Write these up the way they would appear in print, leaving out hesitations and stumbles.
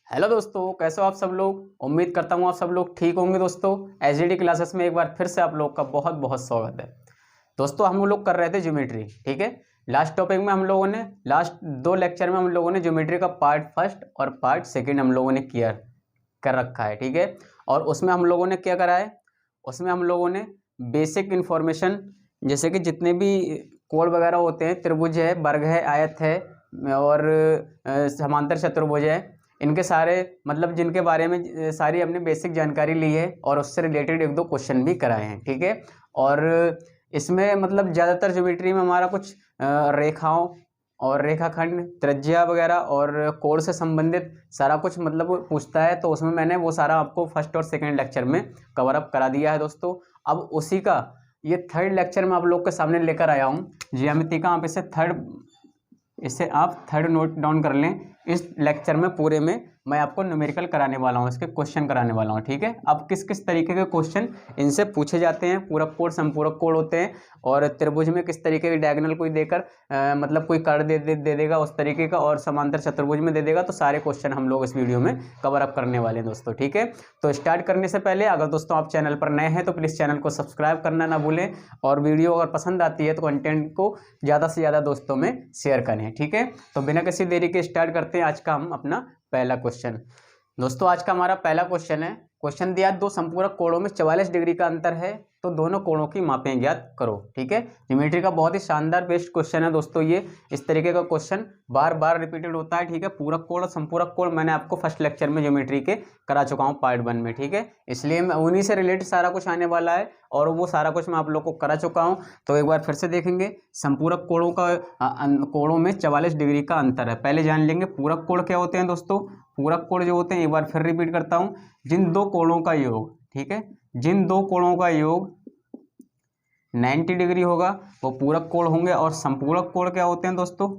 Hello दोस्तों, कैसे हो आप सब लोग। उम्मीद करता हूँ आप सब लोग ठीक होंगे। दोस्तों एचडीडी क्लासेस में एक बार फिर से आप लोग का बहुत बहुत स्वागत है। दोस्तों हम लोग कर रहे थे ज्योमेट्री, ठीक है। लास्ट टॉपिक में हम लोगों ने लास्ट 2 लेक्चर में हम लोगों ने ज्योमेट्री का पार्ट फर्स्ट और पार्ट सेकंड हम लोगों ने किया कर रखा है, ठीक है। और उसमें हम लोगों ने क्या करा है, उसमें हम लोगों ने बेसिक इन्फॉर्मेशन जैसे कि जितने भी कोण वगैरह होते हैं, त्रिभुज है, वर्ग है, आयत है और समांतर चतुर्भुज है, इनके सारे मतलब जिनके बारे में सारी हमने बेसिक जानकारी ली है और उससे रिलेटेड 1-2 क्वेश्चन भी कराए हैं, ठीक है। और इसमें मतलब ज़्यादातर ज्योमेट्री में हमारा कुछ रेखाओं और रेखाखंड, त्रिज्या वगैरह और कोण से संबंधित सारा कुछ मतलब पूछता है, तो उसमें मैंने वो सारा आपको फर्स्ट और सेकंड लेक्चर में कवर अप करा दिया है दोस्तों। अब उसी का ये थर्ड लेक्चर में आप लोग के सामने लेकर आया हूँ ज्यामिति का। आप इसे आप थर्ड नोट डाउन कर लें। इस लेक्चर में पूरे में मैं आपको न्यूमेरिकल कराने वाला हूँ, इसके क्वेश्चन कराने वाला हूँ, ठीक है। अब किस किस तरीके के क्वेश्चन इनसे पूछे जाते हैं, पूरक कोण, संपूरक कोण होते हैं, और त्रिभुज में किस तरीके की डायगोनल कोई देकर मतलब कोई कर दे देगा उस तरीके का, और समांतर चतुर्भुज में दे देगा, तो सारे क्वेश्चन हम लोग इस वीडियो में कवर अप करने वाले हैं दोस्तों, ठीक है। तो स्टार्ट करने से पहले अगर दोस्तों आप चैनल पर नए हैं तो प्लीज़ चैनल को सब्सक्राइब करना ना भूलें, और वीडियो अगर पसंद आती है तो कंटेंट को ज़्यादा से ज़्यादा दोस्तों में शेयर करें, ठीक है। तो बिना किसी देरी के स्टार्ट करते हैं आज का हम अपना पहला क्वेश्चन। दोस्तों आज का हमारा पहला क्वेश्चन है, क्वेश्चन दिया 2 संपूरक कोणों में 44 डिग्री का अंतर है, तो दोनों कोणों की मापें ज्ञात करो, ठीक है। ज्योमेट्री का बहुत ही शानदार बेस्ट क्वेश्चन है दोस्तों ये। इस तरीके का क्वेश्चन बार बार रिपीटेड होता है, ठीक है। पूरक कोण और संपूरक कोण मैंने आपको फर्स्ट लेक्चर में ज्योमेट्री के करा चुका हूँ पार्ट 1 में, ठीक है। इसलिए मैं उन्हीं से रिलेटेड सारा कुछ आने वाला है और वो सारा कुछ मैं आप लोग को करा चुका हूँ। तो एक बार फिर से देखेंगे, संपूरक कोणों का कोणों में 44 डिग्री का अंतर है। पहले जान लेंगे पूरक कोण क्या होते हैं दोस्तों। पूरक कोण जो होते हैं, एक बार फिर रिपीट करता हूँ, जिन 2 कोणों का योग, ठीक है, जिन 2 कोणों का योग 90 डिग्री होगा वो पूरक कोण होंगे। और संपूरक कोण क्या होते हैं दोस्तों,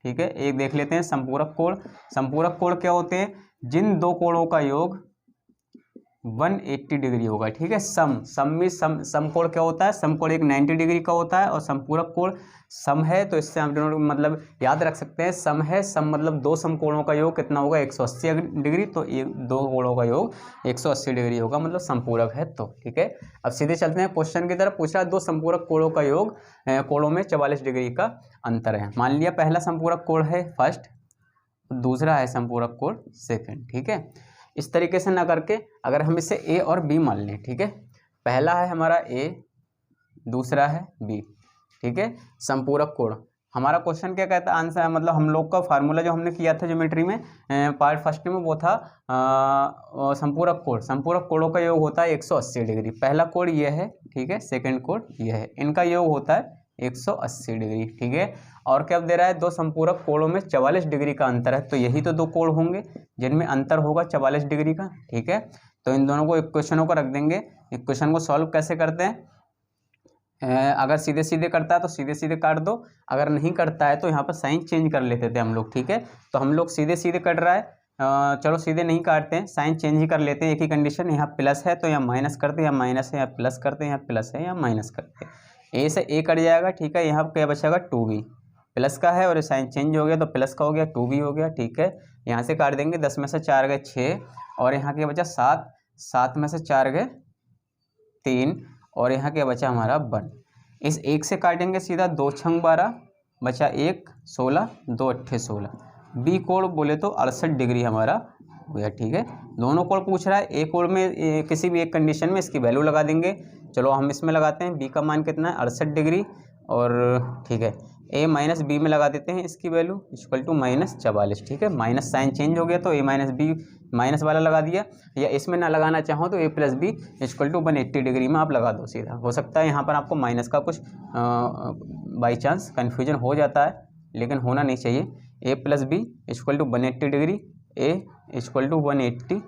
ठीक है, एक देख लेते हैं संपूरक कोण। संपूरक कोण क्या होते हैं, जिन 2 कोणों का योग 180 डिग्री होगा, ठीक है। समकोण क्या होता है, समकोण एक 90 डिग्री का होता है, और संपूरक कोण सम है, तो इससे हम दोनों मतलब याद रख सकते हैं सम है। सम मतलब 2 समकोणों का योग कितना होगा, 180 डिग्री, तो 2 कोणों का योग 180 डिग्री होगा, मतलब संपूरक है, तो ठीक है। अब सीधे चलते हैं क्वेश्चन की तरफ। पूछ रहा है 2 संपूरक कोणों का योग कोणों में 44 डिग्री का अंतर है। मान लिया पहला संपूरक कोण है फर्स्ट, दूसरा है संपूरक कोण सेकंड, ठीक है। इस तरीके से ना करके अगर हम इसे ए और बी मान लें, ठीक है, पहला है हमारा ए, दूसरा है बी, ठीक है, संपूरक कोण। हमारा क्वेश्चन क्या कहता है, आंसर मतलब हम लोग का फार्मूला जो हमने किया था ज्योमेट्री में पार्ट फर्स्ट में, वो था संपूरक कोण। संपूरक कोणों का योग होता है 180 डिग्री। पहला कोण ये है, ठीक है, सेकंड कोण ये है, इनका योग होता है 180 डिग्री, ठीक है। और क्या दे रहा है, 2 संपूरक कोणों में 44 डिग्री का अंतर है, तो यही तो 2 कोण होंगे जिनमें अंतर होगा 44 डिग्री का, ठीक है। तो इन दोनों को इक्वेशनों को रख देंगे। इक्वेशन को सॉल्व कैसे करते हैं, अगर सीधे सीधे करता है तो सीधे सीधे काट दो, अगर नहीं करता है तो यहाँ पर साइन चेंज कर लेते थे हम लोग, ठीक है। तो हम लोग सीधे सीधे कट रहा है, चलो सीधे नहीं काटते हैं, साइन चेंज ही कर लेते हैं। एक ही कंडीशन, यहाँ प्लस है तो यहाँ माइनस करते हैं, यहाँ माइनस है यहाँ प्लस करते हैं, यहाँ प्लस है यहाँ माइनस करते हैं, ए से ए कट जाएगा, ठीक है। यहाँ क्या बचेगा 2b, प्लस का है और साइन चेंज हो गया तो प्लस का हो गया, 2b हो गया, ठीक है। यहाँ से काट देंगे, 10 में से 4 गए 6, और यहाँ क्या बचा 7, 7 में से 4 गए 3, और यहाँ क्या बचा हमारा 1। इस 1 से काटेंगे सीधा, 2 छंग 12 बचा 1 16, 2 अट्ठे 16। बी कोण बोले तो 68 डिग्री हमारा हो गया, ठीक है। दोनों कोण पूछ रहा है, ए कोण में किसी भी एक कंडीशन में इसकी वैल्यू लगा देंगे। चलो हम इसमें लगाते हैं, बी का मान कितना है 68 डिग्री, और ठीक है ए माइनस बी में लगा देते हैं इसकी वैल्यू इक्वल टू -44, ठीक है। माइनस साइन चेंज हो गया तो ए माइनस बी माइनस वाला लगा दिया, या इसमें ना लगाना चाहो तो A plus B equal to 180 degree में आप लगा दो सीधा। हो सकता है यहाँ पर आपको माइनस का कुछ बाई चांस कन्फ्यूजन हो जाता है, लेकिन होना नहीं चाहिए। A plus B equal to 180 degree, A equal to 180,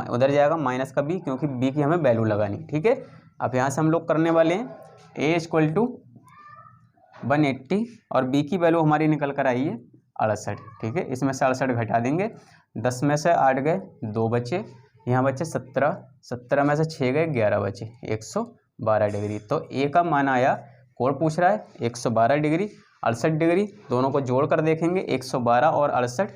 उधर जाएगा माइनस का बी, क्योंकि बी की हमें वैल्यू लगानी, ठीक है। अब यहाँ से हम लोग करने वाले हैं ए इक्वल टू 180 और बी की वैल्यू हमारी निकल कर आई है 68, ठीक है। इसमें से 68 घटा देंगे, 10 में से 8 गए 2 बचे, यहाँ बचे 17, 17 में से 6 गए 11 बचे, 112 डिग्री। तो ए का मान आया, कोण पूछ रहा है 112 डिग्री 68 डिग्री, दोनों को जोड़ कर देखेंगे 112 और 68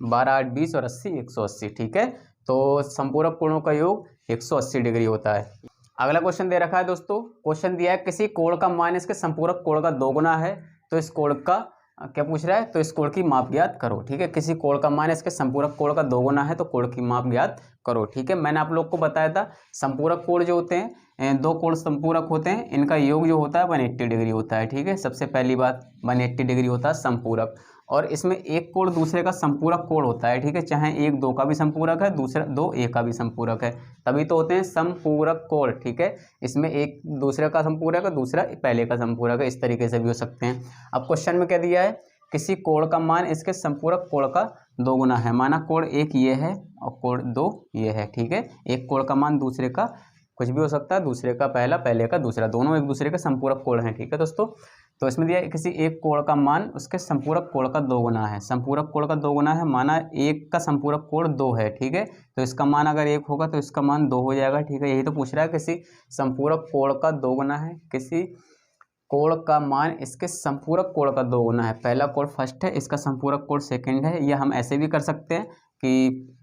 12 8 20 और 80 180, ठीक है। तो संपूरक कोणों का योग 180 डिग्री होता है। अगला क्वेश्चन दे रखा है दोस्तों, क्वेश्चन दिया है किसी कोण का मान इसके संपूरक कोण का दोगुना है, तो इस कोण का क्या पूछ रहा है, तो इस कोण की माप ज्ञात करो, ठीक है। किसी कोण का मान इसके संपूरक कोण का दोगुना है तो कोण की माप ज्ञात करो, ठीक है। मैंने आप लोग को बताया था संपूरक कोण जो होते हैं, दो कोण संपूरक होते हैं, इनका योग जो होता है 180 डिग्री होता है, ठीक है। सबसे पहली बात 180 डिग्री होता है संपूरक, और इसमें एक कोण दूसरे का संपूरक कोण होता है, ठीक है। चाहे एक दो का भी संपूरक है, दूसरा दो एक का भी संपूरक है, तभी तो होते हैं संपूरक कोण, ठीक है। इसमें एक दूसरे का संपूरक है, दूसरा पहले का संपूरक है, इस तरीके से भी हो सकते हैं। अब क्वेश्चन में क्या दिया है, किसी कोण का मान इसके संपूरक कोण का दोगुना है। माना कोण एक ये है और कोण दो ये है, ठीक है। एक कोण का मान दूसरे का कुछ भी हो सकता है, दूसरे का पहला, पहले का दूसरा, दोनों एक दूसरे के संपूरक कोण हैं, ठीक है दोस्तों। तो इसमें दिया किसी एक कोण का मान उसके संपूरक कोण का दोगुना है। संपूरक कोण का दोगुना है, माना एक का संपूरक कोण 2 है, ठीक है। तो इसका मान अगर 1 होगा तो इसका मान 2 हो जाएगा, ठीक है। यही तो पूछ रहा है, किसी संपूरक कोण का दोगुना है, किसी कोण का मान इसके संपूरक कोण का दोगुना है। पहला कोण फर्स्ट है, इसका संपूरक कोण सेकंड है। या हम ऐसे भी कर सकते हैं कि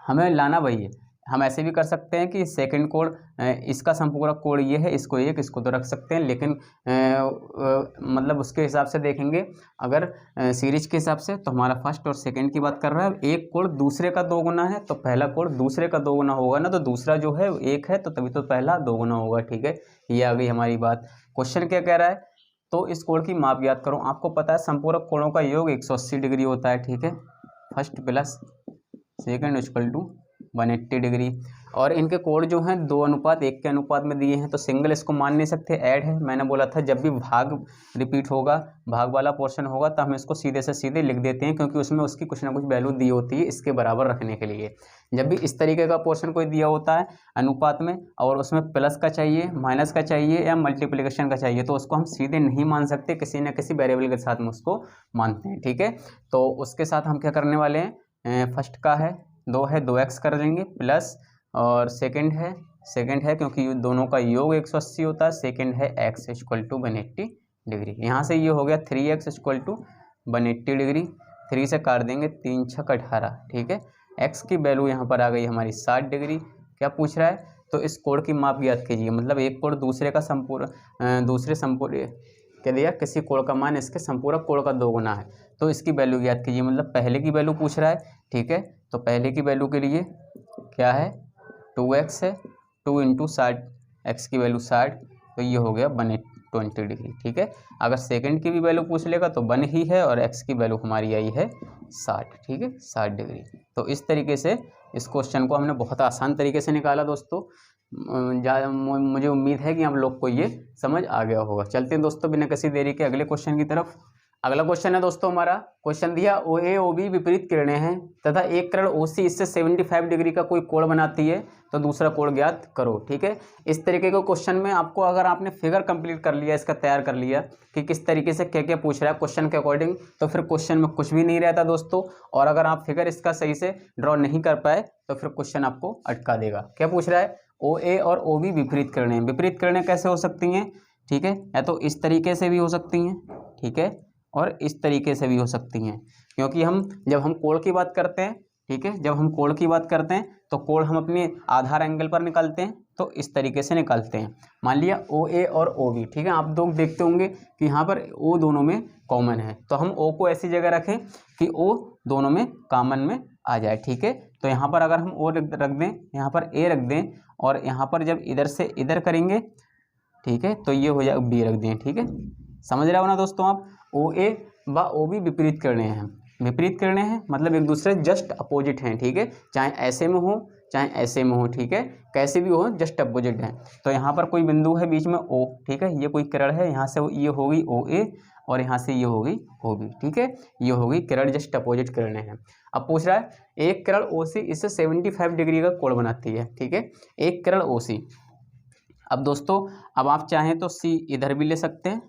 हमें लाना वही है, हम ऐसे भी कर सकते हैं कि सेकंड कोण इसका संपूरक कोण ये है, इसको एक, इसको तो रख सकते हैं, लेकिन मतलब उसके हिसाब से देखेंगे अगर सीरीज के हिसाब से, तो हमारा फर्स्ट और सेकंड की बात कर रहा है। एक कोण दूसरे का दोगुना है तो पहला कोण दूसरे का दोगुना होगा ना, तो दूसरा जो है एक है तो तभी तो पहला दोगुना होगा, ठीक है। ये आ गई हमारी बात। क्वेश्चन क्या कह रहा है, तो इस कोण की माप ज्ञात करो। आपको पता है संपूरक कोणों का योग 180 डिग्री होता है, ठीक है। First plus second equal to 180 degree, और इनके कोण जो हैं 2:1 के अनुपात में दिए हैं, तो सिंगल इसको मान नहीं सकते, ऐड है। मैंने बोला था जब भी भाग रिपीट होगा, भाग वाला पोर्शन होगा, तो हम इसको सीधे से सीधे लिख देते हैं, क्योंकि उसमें उसकी कुछ ना कुछ वैल्यू दी होती है इसके बराबर रखने के लिए। जब भी इस तरीके का पोर्शन कोई दिया होता है अनुपात में, और उसमें प्लस का चाहिए, माइनस का चाहिए या मल्टीप्लिकेशन का चाहिए, तो उसको हम सीधे नहीं मान सकते, किसी न किसी वेरिएबल के साथ में उसको मानते हैं, ठीक है। तो उसके साथ हम क्या करने वाले हैं, फर्स्ट का है 2 है, 2x कर देंगे प्लस, और सेकंड है क्योंकि दोनों का योग 180 होता है, सेकंड है x इक्वल टू 180 डिग्री। यहाँ से ये हो गया 3x इक्वल टू 180 डिग्री, 3 से काट देंगे, 3 6 18, ठीक है। x की वैल्यू यहाँ पर आ गई हमारी 60 डिग्री। क्या पूछ रहा है, तो इस कोण की माप ज्ञात कीजिए, मतलब एक कोण दूसरे का क्या दिया, किसी कोण का मान इसके संपूरक कोण का दोगुना है, तो इसकी वैल्यू ज्ञात कीजिए, मतलब पहले की वैल्यू पूछ रहा है, ठीक है। तो पहले की वैल्यू के लिए क्या है, 2x है, 2 × 60, x की वैल्यू 60, तो ये हो गया 120 डिग्री, ठीक है। अगर सेकंड की भी वैल्यू पूछ लेगा तो 1 ही है, और x की वैल्यू हमारी आई है 60, ठीक है, 60 डिग्री। तो इस तरीके से इस क्वेश्चन को हमने बहुत आसान तरीके से निकाला दोस्तों। मुझे उम्मीद है कि हम लोग को ये समझ आ गया होगा। चलते हैं दोस्तों बिना किसी देरी के अगले क्वेश्चन की तरफ। अगला क्वेश्चन है दोस्तों हमारा, क्वेश्चन दिया OA OB विपरीत किरणें हैं तथा एक किरण OC इससे 75 डिग्री का कोई कोण बनाती है, तो दूसरा कोण ज्ञात करो, ठीक है। इस तरीके के क्वेश्चन में आपको, अगर आपने फिगर कंप्लीट कर लिया, इसका तैयार कर लिया कि किस तरीके से क्या क्या पूछ रहा है क्वेश्चन के अकॉर्डिंग, तो फिर क्वेश्चन में कुछ भी नहीं रहता दोस्तों। और अगर आप फिगर इसका सही से ड्रॉ नहीं कर पाए तो फिर क्वेश्चन आपको अटका देगा। क्या पूछ रहा है, OA और OB विपरीत किरणें। विपरीत किरणें कैसे हो सकती हैं, ठीक है, या तो इस तरीके से भी हो सकती हैं, ठीक है, और इस तरीके से भी हो सकती हैं, क्योंकि जब हम कोण की बात करते हैं, ठीक है, जब हम कोण की बात करते हैं तो कोण हम अपने आधार एंगल पर निकालते हैं, तो इस तरीके से निकालते हैं। मान लिया OA और OB, ठीक है, आप लोग देखते होंगे कि यहाँ पर O दोनों में कॉमन है, तो हम O को ऐसी जगह रखें कि O दोनों में कॉमन में आ जाए, ठीक है। तो यहाँ पर अगर हम O रख दें, यहाँ पर A रख दें, और यहाँ पर जब इधर से इधर करेंगे, ठीक है, तो ये हो जाए B रख दें, ठीक है। समझ रहे हो ना दोस्तों आप, OA व OB विपरीत किरणें हैं। विपरीत किरणें हैं मतलब एक दूसरे जस्ट अपोजिट हैं, ठीक है, चाहे ऐसे में हो चाहे ऐसे में हो, ठीक है, कैसे भी हो जस्ट अपोजिट हैं। तो यहाँ पर कोई बिंदु है बीच में O, ठीक है, ये कोई किरण है, यहाँ से ये होगी OA और यहाँ से ये होगी OB, ठीक है, ये होगी किरण, जस्ट अपोजिट किरणें हैं। अब पूछ रहा है एक किरण OC इससे 75 डिग्री का कोण बनाती है, ठीक है, एक किरण OC। अब दोस्तों अब आप चाहें तो C इधर भी ले सकते हैं,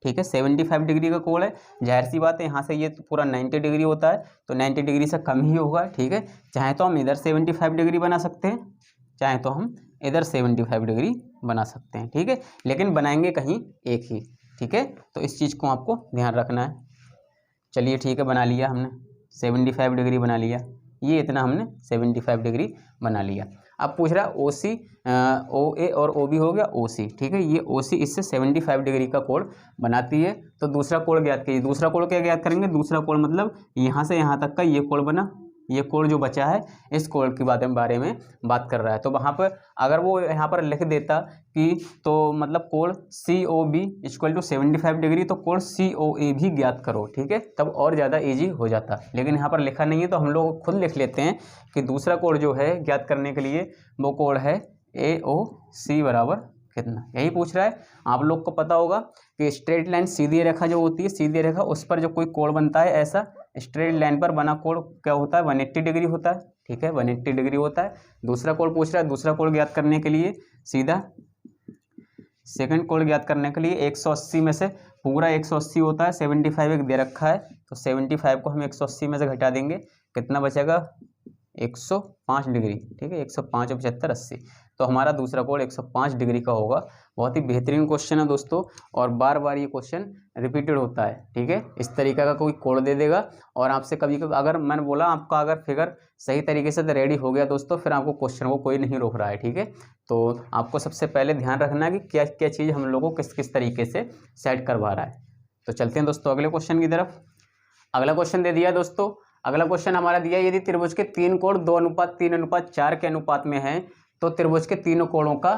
ठीक है, 75 डिग्री का कोण है, जाहिर सी बात है यहाँ से ये तो पूरा 90 डिग्री होता है, तो 90 डिग्री से कम ही होगा, ठीक है। चाहे तो हम इधर 75 डिग्री बना सकते हैं, चाहे तो हम इधर 75 डिग्री बना सकते हैं, ठीक है, लेकिन बनाएंगे कहीं एक ही, ठीक है। तो इस चीज़ को आपको ध्यान रखना है। चलिए ठीक है, बना लिया हमने। 75 डिग्री बना लिया, ये इतना हमने 75 डिग्री बना लिया। अब पूछ रहा है ओ सी, ओ ए और ओ बी हो गया ओ सी, ठीक है, ये ओ सी इससे 75 डिग्री का कोण बनाती है। तो दूसरा कोण ज्ञात कीजिए। दूसरा कोण क्या ज्ञात करेंगे? दूसरा कोण मतलब यहाँ से यहाँ तक का ये कोण बना, ये कोण जो बचा है इस कोण की बारे में बात कर रहा है। तो वहाँ पर अगर वो यहाँ पर लिख देता कि तो मतलब कोण C O B equal to 75 degree, तो कोण सी ओ ए भी ज्ञात करो, ठीक है, तब और ज़्यादा इजी हो जाता। लेकिन यहाँ पर लिखा नहीं है तो हम लोग खुद लिख लेते हैं कि दूसरा कोण जो है ज्ञात करने के लिए वो कोण है ए ओ सी बराबर कितना, यही पूछ रहा है। आप लोग को पता होगा कि स्ट्रेट लाइन सीधी रेखा जो होती है, सीधी रेखा उस पर जो कोई कोण बनता है, ऐसा स्ट्रेट लाइन पर बना कोण क्या होता है? 180 डिग्री होता है, ठीक है, 180 डिग्री होता है। दूसरा कोण पूछ रहा है, दूसरा कोण ज्ञात करने के लिए सीधा सेकंड कोण ज्ञात करने के लिए 180 में से पूरा 180 होता है, 75 एक दे रखा है, तो 75 को हम 180 में से घटा देंगे, कितना बचेगा? 105 डिग्री, ठीक है, 105 और 75 80, तो हमारा दूसरा कोण 105 डिग्री का होगा। बहुत ही बेहतरीन क्वेश्चन है दोस्तों, और बार बार ये क्वेश्चन रिपीटेड होता है, ठीक है। इस तरीके का कोई कोण दे देगा और आपसे कभी कभी, अगर मैंने बोला आपका अगर फिगर सही तरीके से रेडी हो गया दोस्तों, फिर आपको क्वेश्चन को कोई नहीं रोक रहा है, ठीक है। तो आपको सबसे पहले ध्यान रखना है कि क्या क्या चीज़ हम लोग को किस किस तरीके से सेट करवा रहा है। तो चलते हैं दोस्तों अगले क्वेश्चन की तरफ। अगला क्वेश्चन दे दिया दोस्तों, अगला क्वेश्चन हमारा दिया, यदि त्रिभुज के 3 कोण 2:3:4 के अनुपात में हैं तो त्रिभुज के तीनों कोणों का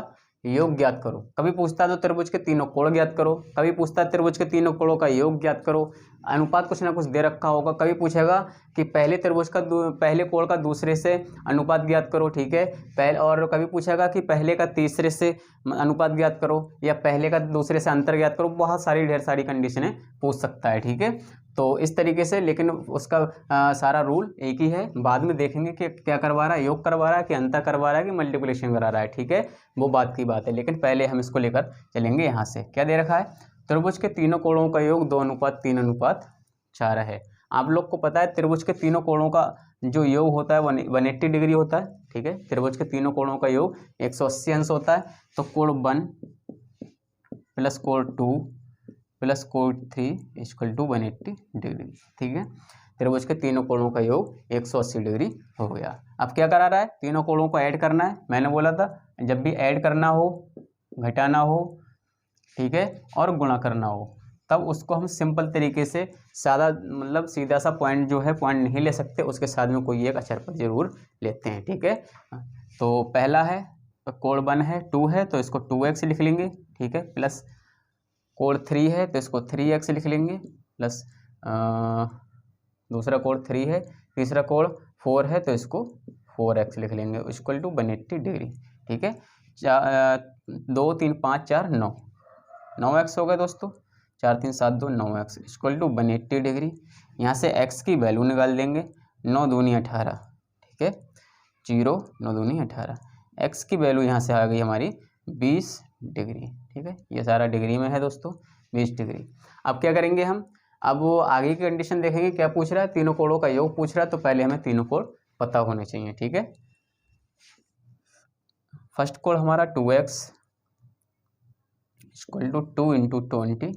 योग ज्ञात करो। कभी पूछता है तो त्रिभुज के तीनों कोण ज्ञात करो, कभी पूछता है त्रिभुज के तीनों कोणों का योग ज्ञात करो, अनुपात कुछ ना कुछ दे रखा होगा, कभी पूछेगा कि पहले त्रिभुज का पहले कोण का दूसरे से अनुपात ज्ञात करो, ठीक है, पहले, और कभी पूछेगा कि पहले का तीसरे से अनुपात ज्ञात करो या पहले का दूसरे से अंतर ज्ञात करो। बहुत सारी ढेर सारी कंडीशनें पूछ सकता है, ठीक है। तो इस तरीके से, लेकिन उसका सारा रूल एक ही है। बाद में देखेंगे कि क्या करवा रहा है, योग करवा रहा है कि अंतर करवा रहा है कि मल्टीप्लिकेशन करा रहा है, ठीक है, वो बात की बात है। लेकिन पहले हम इसको लेकर चलेंगे। यहाँ से क्या दे रखा है? त्रिभुज के तीनों कोणों का योग 2:3:4 है। आप लोग को पता है त्रिभुज के तीनों कोणों का जो योग होता है 180 डिग्री होता है, ठीक है। त्रिभुज के तीनों कोणों का योग 180 अंश होता है। तो कोण 1 प्लस कोण 2 प्लस कोण 3 इक्वल टू 180 डिग्री, ठीक है। त्रिभुज के तीनों कोणों का योग 180 डिग्री हो गया। अब क्या करा रहा है? तीनों कोणों को ऐड करना है। मैंने बोला था जब भी ऐड करना हो, घटाना हो, ठीक है, और गुणा करना हो, तब उसको हम सिंपल तरीके से सादा, मतलब सीधा सा पॉइंट जो है, पॉइंट नहीं ले सकते, उसके साथ में कोई एक अक्षर पर जरूर लेते हैं, ठीक है। तो पहला है कोण 1 है, 2 है तो इसको 2x लिख लेंगे, ठीक है, प्लस कोण 3 है तो इसको 3x लिख लेंगे, प्लस दूसरा कोण 3 है, तीसरा कोण 4 है तो इसको 4x लिख लेंगे, इक्वल टू 180 डिग्री, ठीक है। 2 3 5 4 9, 9x हो गया दोस्तों, 4 3 7 2 9x इक्वल टू 180 डिग्री। यहाँ से x की वैल्यू निकाल देंगे, 9 दूनी 18, ठीक है, 0 9 दूनी 18, x की वैल्यू यहाँ से आ गई हमारी 20 डिग्री, ठीक है। ये सारा डिग्री में है दोस्तों, 20 डिग्री। अब क्या करेंगे हम? अब वो आगे की कंडीशन देखेंगे। क्या पूछ रहा है? तीनों कोणों का योग पूछ रहा है, तो पहले हमें तीनों कोण पता होने चाहिए, ठीक है। फर्स्ट कोण हमारा 2x equal to 2 into 20,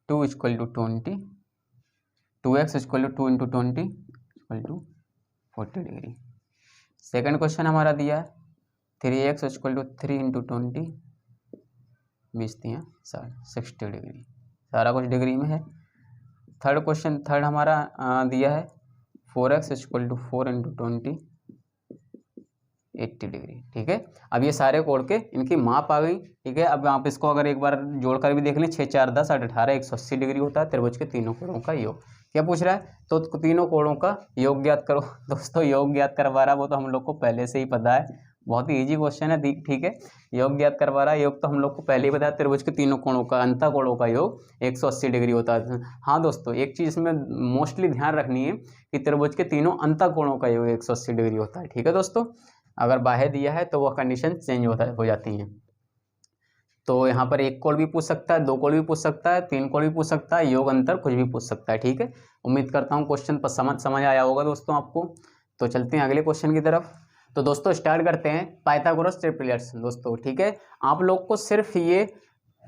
2 equal to 20, 2x equal to 2 into 20 equal to 40 degree. Second question हमारा दिया है 3x equal to 3 into 20, 60 degree, सारा कुछ डिग्री में है। थर्ड क्वेश्चन, थर्ड हमारा दिया है 4x equal to 4 into 20, 80 degree, ठीक है। अब ये सारे कोण के इनकी माप आ गई, ठीक है। अब आप इसको अगर एक बार जोड़कर भी देख लें, 6 4 10 8 18 180 डिग्री होता है त्रिभुज के तीनों कोणों का योग। क्या पूछ रहा है? तो तीनों कोणों का योग ज्ञात करो। दोस्तों योग ज्ञात करवा रहा है, वो तो हम लोग को पहले से ही पता है, बहुत ही इजी क्वेश्चन है, ठीक है। योग ज्ञात करवा रहा है, योग तो हम लोग को पहले ही बताया, त्रिभुज के तीनों कोणों का अंतः कोणों का योग 180 डिग्री होता है। हाँ दोस्तों, एक चीज़ इसमें मोस्टली ध्यान रखनी है कि त्रिभुज के तीनों अंतः कोणों का योग 180 डिग्री होता है, ठीक है दोस्तों। अगर बाह्य दिया है तो वह कंडीशन चेंज हो जाती हैं। तो यहाँ पर एक कोण भी पूछ सकता है, 2 कोण भी पूछ सकता है, 3 कोण भी पूछ सकता है, योग अंतर कुछ भी पूछ सकता है, ठीक है। उम्मीद करता हूँ क्वेश्चन पर समझ आया होगा दोस्तों आपको। तो चलते हैं अगले क्वेश्चन की तरफ। तो दोस्तों स्टार्ट करते हैं पाइथागोरस ट्रिपलेट्स दोस्तों, ठीक है। आप लोग को सिर्फ ये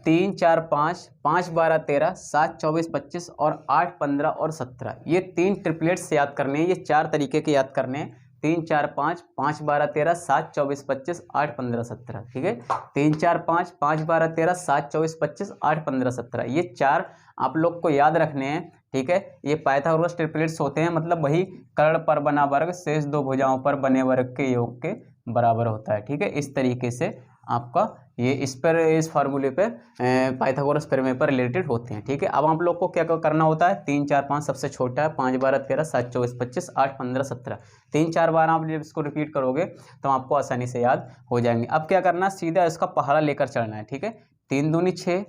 3 4 5 5 12 13 7 24 25 और 8 15 और 17, ये 3 ट्रिपलेट्स याद करने हैं। ये 4 तरीके के याद करने हैं। 3 4 5 5 12 13 7 24 25 8 15 17, ठीक है। 3 4 5 5 12 13 7 24 25 8 15 17, ये 4 आप लोग को याद रखने हैं, ठीक है। ये पाइथागोरस ट्रिपलेट्स होते हैं, मतलब वही कर्ण पर बना वर्ग शेष दो भुजाओं पर बने वर्ग के योग के बराबर होता है, ठीक है। इस तरीके से आपका ये इस फार्मूले पे पाइथागोरस प्रमेय पर रिलेटेड होते हैं, ठीक है। अब आप लोग को क्या करना होता है, 3 4 5 सबसे छोटा है, 5 12 13 7 24 25 8 15 17, 3 4 बार आप जब इसको रिपीट करोगे तो आपको आसानी से याद हो जाएंगे। अब क्या करना, सीधा इसका पहाड़ा लेकर चलना है, ठीक है। 3 दूनी 6,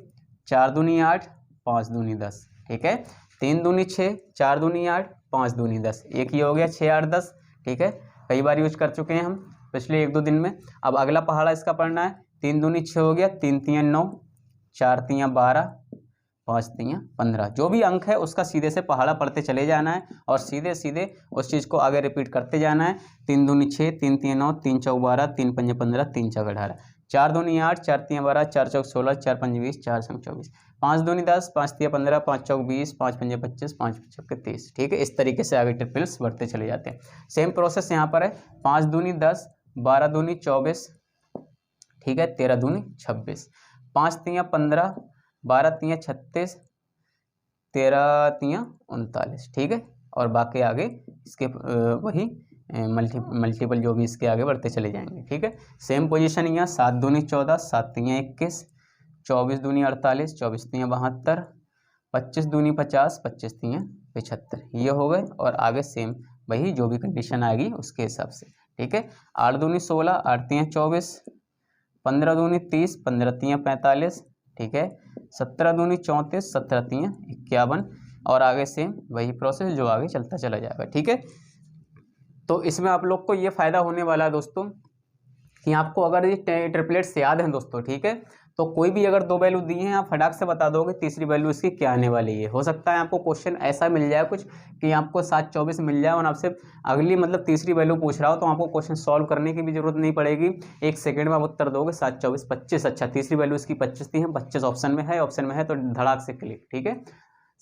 4 दूनी 8, 5 दूनी 10, ठीक है। 3 दूनी 6, 4 दूनी 8, 5 दूनी 10, एक ही हो गया 6 8 10, ठीक है। कई बार यूज कर चुके हैं हम पिछले 1 2 दिन में। अब अगला पहाड़ा इसका पढ़ना है, 3 दूनी 6 हो गया, 3 तियां 9, 4 तियां 12, 5 तियां 15, जो भी अंक है उसका सीधे से पहाड़ा पढ़ते चले जाना है और सीधे सीधे उस चीज़ को आगे रिपीट करते जाना है। 3 दूनी 6, 3 तियां 9, 3 चौक 12, 3 पंजे 15, 3 चौक 18, 4 दूनी 8, 4 तियां 12, 4 चौक 16, 4 पंजे 20, 4 संग 24, 5 दूनी 10, 5 तियां 15, 5 चौक 20, 5 पंजे 25, 5 चौक 30, ठीक है। इस तरीके से आगे ट्रिपल्स बढ़ते चले जाते हैं। सेम प्रोसेस यहाँ पर है, 5 दूनी 10, 12 दूनी 24, ठीक है, 13 दूनी 26, 5 तियां 15, 12 तियां 36, 13 तियां 39, ठीक है। और बाकी आगे इसके वही मल्टीपल जो भी इसके आगे बढ़ते चले जाएंगे, ठीक है। सेम पोजीशन यहाँ 7 दूनी 14, 7 तियां 21, 24 दूनी 48, 24 तियां 72, 25 दूनी 50, 25 तियां 75, ये हो गए। और आगे सेम वही जो भी कंडीशन आएगी उसके हिसाब से, ठीक है। 8 दूनी 16, 8 तियां 24, 15 दूनी 30, 15 तियां 45, ठीक है। 17 दूनी 34, 17 तियां 51, और आगे सेम वही प्रोसेस जो आगे चलता चला जाएगा, ठीक है। तो इसमें आप लोग को ये फ़ायदा होने वाला है दोस्तों कि आपको अगर ये ट्रिपलेट्स याद हैं दोस्तों, ठीक है, तो कोई भी अगर 2 वैल्यू दी हैं आप फटाक से बता दोगे तीसरी वैल्यू इसकी क्या आने वाली है। हो सकता है आपको क्वेश्चन ऐसा मिल जाए कुछ कि आपको 7 24 मिल जाए और आपसे अगली मतलब तीसरी वैल्यू पूछ रहा हो, तो आपको क्वेश्चन सॉल्व करने की भी जरूरत नहीं पड़ेगी, 1 सेकंड में आप उत्तर दोगे। 7 24 25, अच्छा तीसरी वैल्यू इसकी 25 दी है, 25 ऑप्शन में है तो धड़ाक से क्लिक, ठीक है,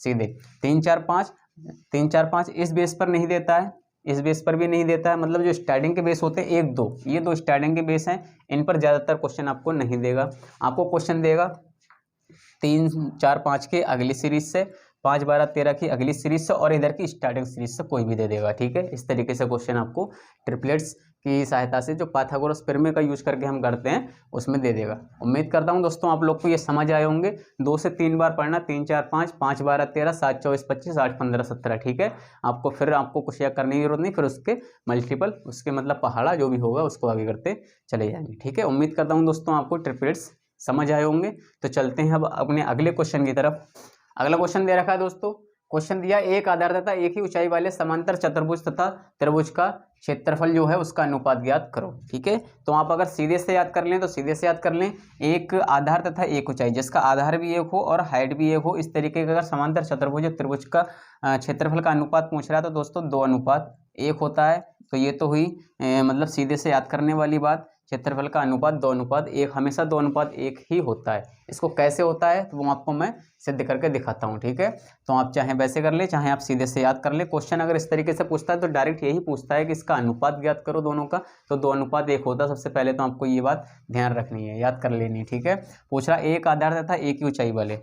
सीधे। 3 4 5 इस बेस पर नहीं देता है, इस बेस पर भी नहीं देता है, मतलब जो स्टार्टिंग के बेस होते हैं 1 2, ये 2 स्टार्टिंग के बेस हैं, इन पर ज़्यादातर क्वेश्चन आपको नहीं देगा। आपको क्वेश्चन देगा 3 4 5 के अगली सीरीज से, 5 12 13 की अगली सीरीज से, और इधर की स्टार्टिंग सीरीज से कोई भी दे देगा, ठीक है। इस तरीके से क्वेश्चन आपको ट्रिपलेट्स की सहायता से जो पाइथागोरस प्रमेय का यूज करके हम करते हैं उसमें दे देगा। उम्मीद करता हूं दोस्तों आप लोग को ये समझ आए होंगे। 2 से 3 बार पढ़ना, 3 4 5 5 12 13 7 24 25 8 15 17, ठीक है। आपको कुछ या करने की जरूरत नहीं, फिर उसके मल्टीपल उसके मतलब पहाड़ा जो भी होगा उसको आगे करते चले जाएंगे, ठीक है। उम्मीद करता हूँ दोस्तों आपको ट्रिपलेट्स समझ आए होंगे। तो चलते हैं अब अपने अगले क्वेश्चन की तरफ। अगला क्वेश्चन दे रखा है दोस्तों, क्वेश्चन दिया एक आधार तथा एक ही ऊंचाई वाले समांतर चतुर्भुज तथा त्रिभुज का क्षेत्रफल जो है उसका अनुपात ज्ञात करो, ठीक है। तो आप अगर सीधे से याद कर लें तो सीधे से याद कर लें, एक आधार तथा एक ऊंचाई, जिसका आधार भी एक हो और हाइट भी एक हो, इस तरीके का अगर समांतर चतुर्भुज या त्रिभुज का क्षेत्रफल का अनुपात पूछ रहा है तो दोस्तों 2 अनुपात 1 होता है। तो ये तो हुई मतलब सीधे से याद करने वाली बात। क्षेत्रफल का अनुपात 2 अनुपात 1, हमेशा 2 अनुपात 1 ही होता है। इसको कैसे होता है तो वो आपको मैं सिद्ध करके दिखाता हूँ, ठीक है। तो आप चाहे वैसे कर ले, चाहे आप सीधे से याद कर ले। क्वेश्चन अगर इस तरीके से पूछता है तो डायरेक्ट यही पूछता है कि इसका अनुपात ज्ञात करो दोनों का, तो 2 अनुपात 1 होता है। सबसे पहले तो आपको ये बात ध्यान रखनी है, याद कर लेनी, ठीक है। पूछ रहा एक आधार तथा एक ही ऊंचाई वाले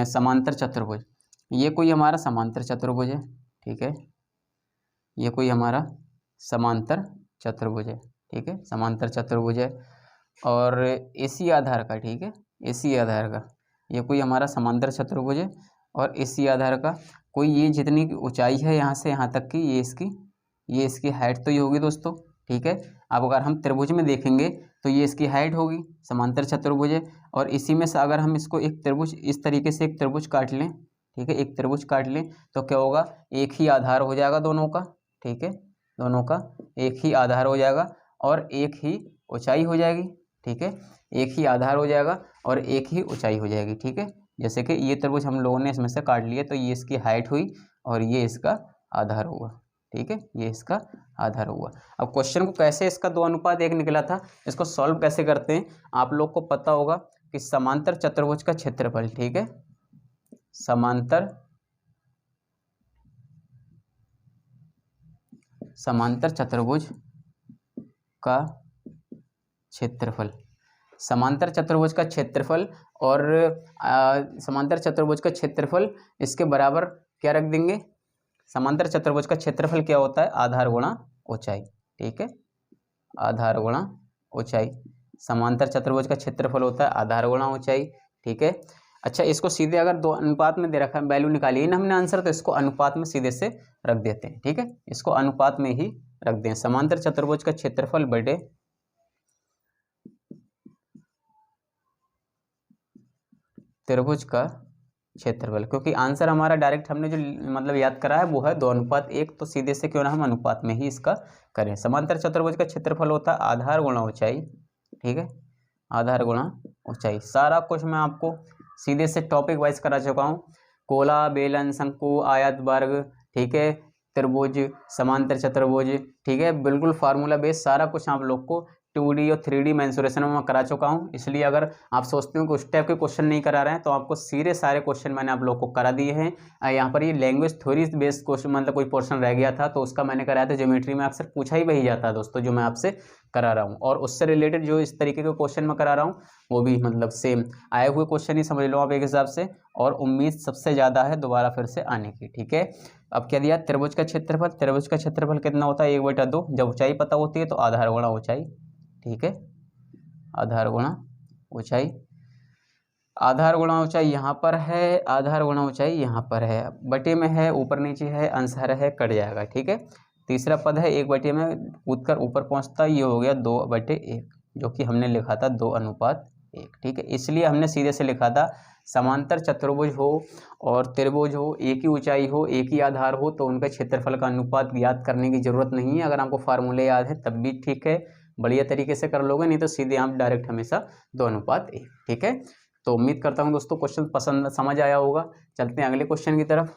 समांतर चतुर्भुज, ये कोई हमारा समांतर चतुर्भुज है, ठीक है। ये कोई हमारा समांतर चतुर्भुज है, ठीक है, समांतर चतुर्भुज है और एसी आधार का, ठीक है, एसी आधार का ये कोई हमारा समांतर चतुर्भुज है और एसी आधार का कोई ये जितनी ऊंचाई है यहाँ से यहाँ तक की, ये इसकी हाइट तो ये होगी दोस्तों, ठीक है। अब अगर हम त्रिभुज में देखेंगे तो ये इसकी हाइट होगी, समांतर चतुर्भुज है। और इसी में से अगर हम इसको एक त्रिभुज इस तरीके से एक त्रिभुज काट लें, ठीक है, एक त्रिभुज काट लें तो क्या होगा, एक ही आधार हो जाएगा दोनों का, ठीक है, दोनों का एक ही आधार हो जाएगा और एक ही ऊंचाई हो जाएगी, ठीक है। एक ही आधार हो जाएगा और एक ही ऊंचाई हो जाएगी, ठीक है। जैसे कि ये त्रिभुज हम लोगों ने इसमें से काट लिए तो ये इसकी हाइट हुई और ये इसका आधार हुआ, ठीक है, ये इसका आधार हुआ। अब क्वेश्चन को कैसे इसका 2 अनुपात 1 निकला था, इसको सॉल्व कैसे करते हैं आप लोग को पता होगा। कि समांतर चतुर्भुज का क्षेत्रफल, ठीक है, समांतर चतुर्भुज का क्षेत्रफल, समांतर चतुर्भुज का क्षेत्रफल और समांतर चतुर्भुज का क्षेत्रफल इसके बराबर क्या रख देंगे, समांतर चतुर्भुज का क्षेत्रफल क्या होता है, आधार गुणा ऊंचाई, ठीक है, आधार गुणा ऊंचाई, समांतर चतुर्भुज का क्षेत्रफल होता है आधार गुणा ऊंचाई, ठीक है। अच्छा, इसको सीधे अगर दो अनुपात में दे रखा है, वैल्यू निकालिए ना हमने आंसर, तो इसको अनुपात में सीधे से रख देते हैं, ठीक है, इसको अनुपात में ही रख दें, समांतर चतुर्भुज का क्षेत्रफल बटे त्रिभुज का क्षेत्रफल, क्योंकि आंसर हमारा डायरेक्ट हमने जो मतलब याद करा है वो है 2:1, तो सीधे से क्यों ना हम अनुपात में ही इसका करें। समांतर चतुर्भुज का क्षेत्रफल होता है आधार गुणा ऊंचाई, ठीक है, आधार गुणा ऊंचाई। सारा कुछ मैं आपको सीधे से टॉपिक वाइज करा चुका हूँ, गोला, बेलन, शंकु, आयत, वर्ग, ठीक है, त्रिभुज, समांतर चतुर्भुज, ठीक है, बिल्कुल फार्मूला बेस सारा कुछ आप लोग को 2D और 3D मेंसुरेशन में मैं करा चुका हूँ। इसलिए अगर आप सोचते हो कि उस टाइप के क्वेश्चन नहीं करा रहे हैं, तो आपको सीधे सारे क्वेश्चन मैंने आप लोग को करा दिए हैं। यहाँ पर ये लैंग्वेज थ्योरी बेस्ड क्वेश्चन, मतलब कोई पोर्शन रह गया था तो उसका मैंने कराया था, ज्योमेट्री में अक्सर पूछा ही वही जाता है दोस्तों जो मैं आपसे करा रहा हूँ, और उससे रिलेटेड जो इस तरीके के क्वेश्चन मैं करा रहा हूँ वो भी मतलब सेम आए हुए क्वेश्चन ही समझ लो आप एक हिसाब से, और उम्मीद सबसे ज़्यादा है दोबारा फिर से आने की, ठीक है। अब क्या दिया, त्रिभुज का क्षेत्रफल, त्रिभुज का क्षेत्रफल कितना होता है, 1/2, जब ऊंचाई पता होती है तो आधार गुणा ऊंचाई, ठीक है, आधार गुणा ऊंचाई, आधार गुणा ऊंचाई यहाँ पर है, आधार गुणा ऊंचाई यहाँ पर है, बटे में है, ऊपर नीचे है, अंशहर है, कट जाएगा, ठीक है। तीसरा पद है 1/, में कूद कर ऊपर पहुँचता, ये हो गया 2/1, जो कि हमने लिखा था 2:1, ठीक है। इसलिए हमने सीधे से लिखा था समांतर चतुर्भुज हो और त्रिभुज हो, एक ही ऊंचाई हो, एक ही आधार हो, तो उनका क्षेत्रफल का अनुपात याद करने की जरूरत नहीं है। अगर आपको फार्मूले याद है तब भी ठीक है, बढ़िया तरीके से कर लोगे, नहीं तो सीधे आप डायरेक्ट हमेशा 2:1, ठीक है। तो उम्मीद करता हूँ दोस्तों क्वेश्चन पसंद समझ आया होगा। चलते हैं अगले क्वेश्चन की तरफ।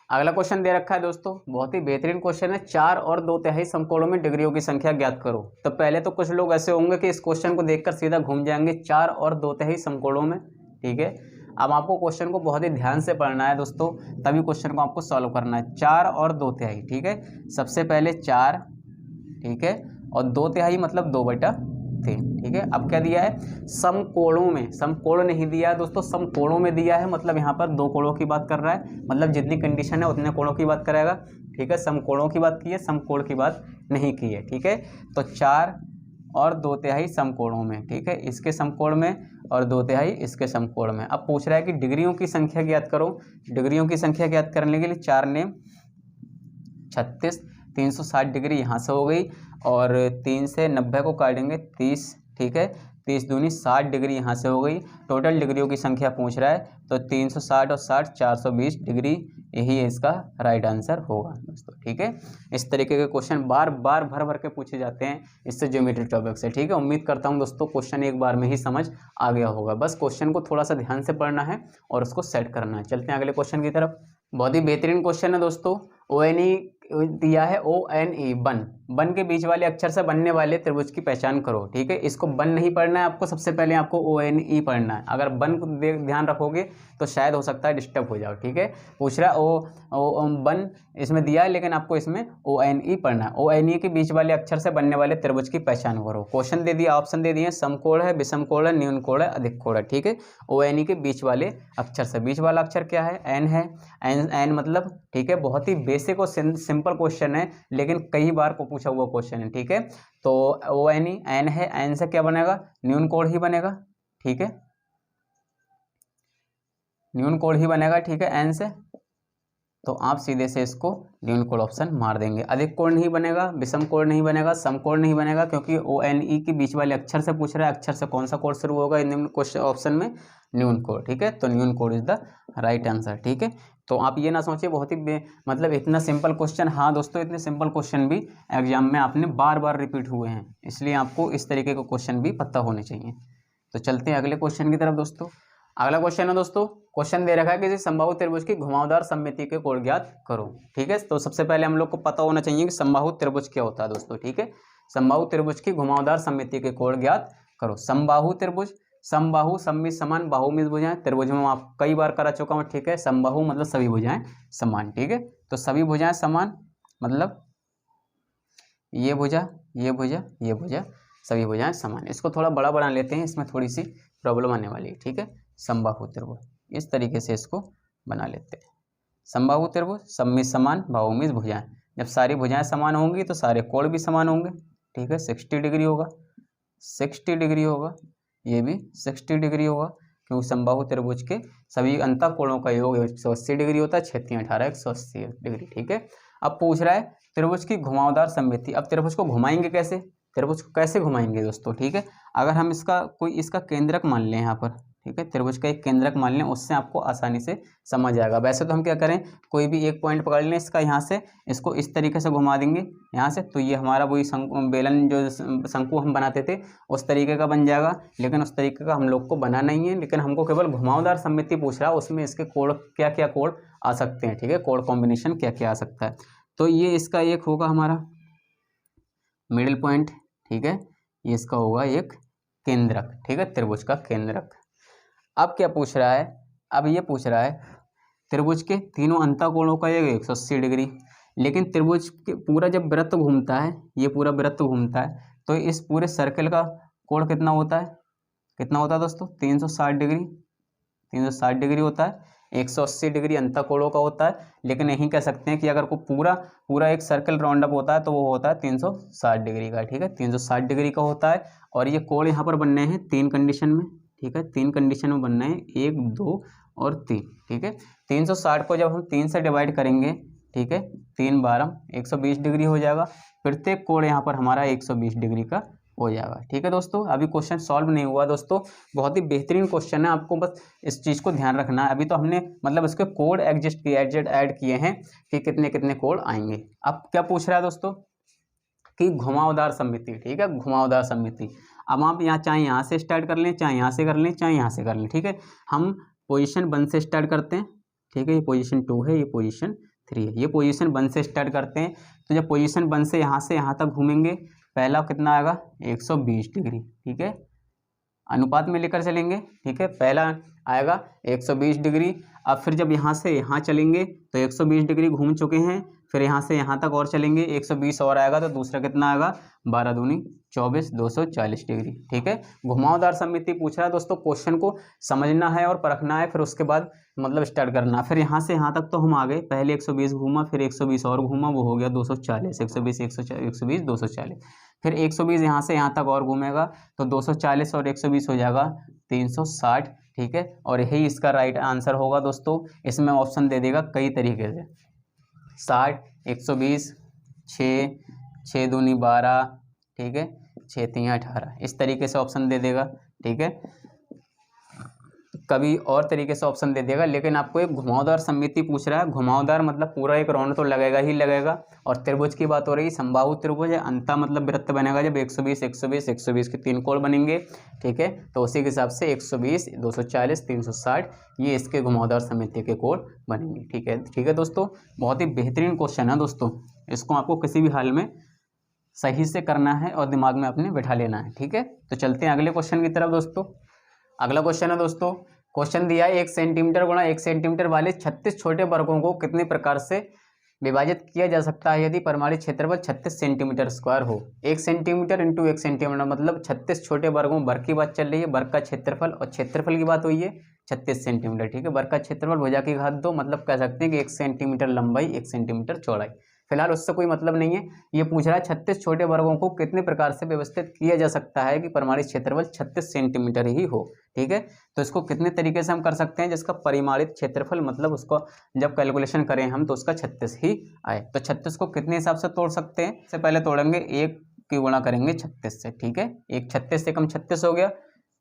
अगला क्वेश्चन दे रखा है दोस्तों, बहुत ही बेहतरीन क्वेश्चन है, 4 और 2/3 समकोणों में डिग्रियों की संख्या ज्ञात करो। तो पहले तो कुछ लोग ऐसे होंगे कि इस क्वेश्चन को देखकर सीधा घूम जाएंगे 4 और 2/3 समकोणों में, ठीक है। अब आपको क्वेश्चन को बहुत ही ध्यान से पढ़ना है दोस्तों, तभी क्वेश्चन को आपको सॉल्व करना है। 4 और 2/3, ठीक है, सबसे पहले 4, ठीक है, और 2/3 मतलब 2/3, ठीक है। अब क्या दिया है, समकोणों में, समकोण नहीं दिया है दोस्तों, समकोणों में दिया है, मतलब यहाँ पर 2 कोणों की बात कर रहा है, मतलब जितनी कंडीशन है उतने कोणों की बात करेगा, ठीक है। समकोणों की बात की है, समकोण की बात नहीं की है, ठीक है। तो 4 और 2/3 समकोणों में, ठीक है, इसके समकोण में, और 2/3 इसके समकोण में। अब पूछ रहा है कि डिग्रियों की संख्या ज्ञात करो। डिग्रियों की संख्या ज्ञात करने के लिए 4 ने 36, 360 डिग्री यहाँ से हो गई, और 3 से 90 को काटेंगे 30, ठीक है, 30 दूनी 60 डिग्री यहाँ से हो गई। टोटल डिग्रियों की संख्या पूछ रहा है, तो 360 और 60 420 डिग्री, यही इसका राइट आंसर होगा दोस्तों, ठीक है। इस तरीके के क्वेश्चन बार बार भर भर के पूछे जाते हैं इससे ज्योमेट्री टॉपिक से, ठीक है। उम्मीद करता हूँ दोस्तों क्वेश्चन एक बार में ही समझ आ गया होगा, बस क्वेश्चन को थोड़ा सा ध्यान से पढ़ना है और उसको सेट करना है। चलते हैं अगले क्वेश्चन की तरफ। बहुत ही बेहतरीन क्वेश्चन है दोस्तों। ONE दिया है, ONE, बन, बन के बीच वाले अक्षर से बनने वाले त्रिभुज की पहचान करो, ठीक है। इसको बन नहीं पढ़ना है आपको, सबसे पहले आपको ONE पढ़ना है। अगर बन को ध्यान रखोगे तो शायद हो सकता है डिस्टर्ब हो जाओ, ठीक है। पूछ रहा है बन इसमें दिया है, लेकिन आपको इसमें ONE पढ़ना है। ONE के बीच वाले अक्षर से बनने वाले त्रिभुज की पहचान करो। क्वेश्चन दे दिया, ऑप्शन दे दिए, समकोण है, विषम कोण है, न्यून कोण है, अधिक कोण है, ठीक है। ONE के बीच वाले अक्षर से, बीच वाला अक्षर क्या है, N है, N मतलब, ठीक है, बहुत ही बेसिक और सिंपल क्वेश्चन है, लेकिन कई बार को पूछा हुआ क्वेश्चन है, ठीक है। तो ONE N है, N से क्या बनेगा, न्यून कोण ही बनेगा, ठीक है, न्यून कोण ही बनेगा, ठीक है, N से। तो आप सीधे से इसको न्यून कोण ऑप्शन मार देंगे। अधिक कोण नहीं बनेगा, विषम कोण नहीं बनेगा, समकोण नहीं बनेगा, क्योंकि ONE के बीच वाले अक्षर से पूछ रहा है, अक्षर से कौन सा कोण शुरू होगा इन क्वेश्चन ऑप्शन में, न्यून कोण, ठीक है। तो न्यून कोण इज द राइट आंसर, ठीक है। तो आप ये ना सोचिए बहुत ही मतलब इतना सिंपल क्वेश्चन, हाँ दोस्तों इतने सिंपल क्वेश्चन भी एग्जाम में आपने बार बार रिपीट हुए हैं, इसलिए आपको इस तरीके के क्वेश्चन भी पता होने चाहिए। तो चलते हैं अगले क्वेश्चन की तरफ दोस्तों। अगला क्वेश्चन है दोस्तों, क्वेश्चन दे रखा है कि समबाहु त्रिभुज की घुमावदार सममिति के कोण ज्ञात करो, ठीक है। तो सबसे पहले हम लोग को पता होना चाहिए कि समबाहु त्रिभुज क्या होता है दोस्तों, ठीक है। समबाहु त्रिभुज की घुमावदार सममिति के कोण ज्ञात करो। समबाहु त्रिभुज, समबाहु सममित समान बाहुमित भुजाएं त्रिभुज में आप कई बार करा चुका हूँ, ठीक है। समबाहु मतलब सभी भुजाएं समान, ठीक है। तो सभी भुजाएं समान मतलब ये भुजा ये भुजा ये भुजा सभी भुजाएं समान। इसको थोड़ा बड़ा बना लेते हैं, इसमें थोड़ी सी प्रॉब्लम आने वाली है, ठीक है। समबाहु त्रिभुज इस तरीके से इसको बना लेते हैं। समबाहु त्रिभुज सममित समान बाहुमित भुजाएं, जब सारी भुजाएं समान होंगी तो सारे कोण भी समान होंगे, ठीक है। 60 डिग्री होगा, 60 डिग्री होगा, ये भी 60 डिग्री होगा, क्योंकि समबाहु त्रिभुज के सभी अंतःकोणों का योग 180 डिग्री होता है। 6 3 18 180 डिग्री, ठीक है। अब पूछ रहा है त्रिभुज की घुमावदार सममिति। अब त्रिभुज को घुमाएंगे कैसे, त्रिभुज को कैसे घुमाएंगे दोस्तों, ठीक है। अगर हम इसका केंद्रक मान लें यहाँ पर, ठीक है, त्रिभुज का एक केंद्रक मान लें, उससे आपको आसानी से समझ आएगा। वैसे तो हम क्या करें, कोई भी एक पॉइंट पकड़ लें इसका, यहाँ से इसको इस तरीके से घुमा देंगे यहाँ से, तो ये हमारा वही बेलन जो शंकु हम बनाते थे उस तरीके का बन जाएगा। लेकिन उस तरीके का हम लोग को बना नहीं है, लेकिन हमको केवल घुमावदार सममिति पूछ रहा है, उसमें इसके कोण क्या क्या कोण आ सकते हैं, ठीक है, कोण कॉम्बिनेशन क्या क्या आ सकता है। तो ये इसका एक होगा हमारा मिडिल पॉइंट, ठीक है, ये इसका होगा एक केंद्रक, ठीक है, त्रिभुज का केंद्रक। अब क्या पूछ रहा है, अब ये पूछ रहा है त्रिभुज के तीनों अंतःकोणों का ये 180 डिग्री। लेकिन त्रिभुज के पूरा जब वृत्त घूमता है, ये पूरा वृत्त घूमता है, तो इस पूरे सर्कल का कोण कितना होता है, कितना होता है दोस्तों, 360 डिग्री, 360 डिग्री होता है। 180 डिग्री अंतःकोणों का होता है। लेकिन यही कह सकते हैं कि अगर को पूरा एक सर्कल राउंड अप होता है तो वो होता है 360 डिग्री का, ठीक है, 360 डिग्री का होता है। और ये कोण यहाँ पर बनने हैं 3 कंडीशन में, ठीक है, 3 कंडीशन में बनना है, 1 2 और 3, ठीक है। 360 को जब हम 3 से डिवाइड करेंगे, ठीक है, 3 12 120 डिग्री हो जाएगा। प्रत्येक कोण यहाँ पर हमारा 120 डिग्री का हो जाएगा, ठीक है दोस्तों। अभी क्वेश्चन सॉल्व नहीं हुआ दोस्तों, बहुत ही बेहतरीन क्वेश्चन है, आपको बस इस चीज़ को ध्यान रखना है। अभी तो हमने मतलब इसके कोड एडजस्ट किए ऐड किए हैं कि कितने कितने कोड आएंगे। अब क्या पूछ रहा है दोस्तों कि घुमावदार सममिति, ठीक है, घुमावदार सममिति। अब आप यहाँ चाहे यहाँ से स्टार्ट कर लें, चाहे यहाँ से कर लें, चाहे यहाँ से कर लें, ठीक है। हम पोजीशन 1 से स्टार्ट करते हैं, ठीक है, ये पोजीशन 2 है, ये पोजीशन 3 है, ये पोजीशन 1 से स्टार्ट करते हैं। तो जब पोजीशन 1 से यहाँ तक घूमेंगे, पहला कितना आएगा 120 डिग्री, ठीक है, अनुपात में लेकर चलेंगे, ठीक है, पहला आएगा 120 डिग्री। अब फिर जब यहाँ से यहाँ चलेंगे तो 120 डिग्री घूम चुके हैं, फिर यहाँ से यहाँ तक और चलेंगे 120 और आएगा, तो दूसरा कितना आएगा 12 दूनी 24 240 डिग्री, ठीक है। घुमावदार सममिति पूछ रहा है दोस्तों, क्वेश्चन को समझना है और परखना है, फिर उसके बाद मतलब स्टार्ट करना। फिर यहाँ से यहाँ तक तो हम आ गए, पहले 120 घूमा, फिर 120 और घूमा, वो हो गया 240, 120 120 240, फिर 120 यहाँ से यहाँ तक और घूमेगा तो 240 और 120 हो जाएगा 360, ठीक है। और यही इसका राइट आंसर होगा दोस्तों। इसमें ऑप्शन दे देगा कई तरीके से, 60 120 6 दूनी 12, ठीक है, 6 3 18, इस तरीके से ऑप्शन दे देगा, ठीक है। कभी और तरीके से ऑप्शन दे देगा, लेकिन आपको एक घुमावदार सममिति पूछ रहा है। घुमावदार मतलब पूरा एक राउंड तो लगेगा ही लगेगा। और त्रिभुज की बात हो रही, समबाहु त्रिभुज है, अंता मतलब वृत्त बनेगा जब 120 120 120 के 3 कोण बनेंगे, ठीक है। तो उसी के हिसाब से 120 240 360 ये इसके घुमावदार सममिति के कोण बनेंगे, ठीक है। ठीक है दोस्तों, बहुत ही बेहतरीन क्वेश्चन है दोस्तों, इसको आपको किसी भी हाल में सही से करना है और दिमाग में अपने बैठा लेना है, ठीक है। तो चलते हैं अगले क्वेश्चन की तरफ दोस्तों। अगला क्वेश्चन है दोस्तों, क्वेश्चन दिया है 1 सेंटीमीटर गुणा 1 सेंटीमीटर वाले 36 छोटे वर्गों को कितने प्रकार से विभाजित किया जा सकता है यदि परिमाणित क्षेत्रफल 36 सेंटीमीटर स्क्वायर हो। 1 सेंटीमीटर इंटू 1 सेंटीमीटर मतलब 36 छोटे वर्गों, वर्ग की बात चल रही है, वर्ग का क्षेत्रफल, और क्षेत्रफल की बात हुई है 36 सेंटीमीटर, ठीक है। वर्ग का क्षेत्रफल भुजा की घात 2, मतलब कह सकते हैं कि 1 सेंटीमीटर लंबाई 1 सेंटीमीटर चौड़ाई। फिलहाल उससे कोई मतलब नहीं है। ये पूछ रहा है 36 छोटे वर्गों को कितने प्रकार से व्यवस्थित किया जा सकता है कि परिमाणित क्षेत्रफल 36 सेंटीमीटर ही हो, ठीक है। तो इसको कितने तरीके से हम कर सकते हैं जिसका परिमाणित क्षेत्रफल मतलब उसको जब कैलकुलेशन करें हम तो उसका 36 ही आए। तो 36 को कितने हिसाब से तोड़ सकते हैं, से पहले तोड़ेंगे 1 की गुणा करेंगे 36 से, ठीक है, 1 36 से कम 36 हो गया।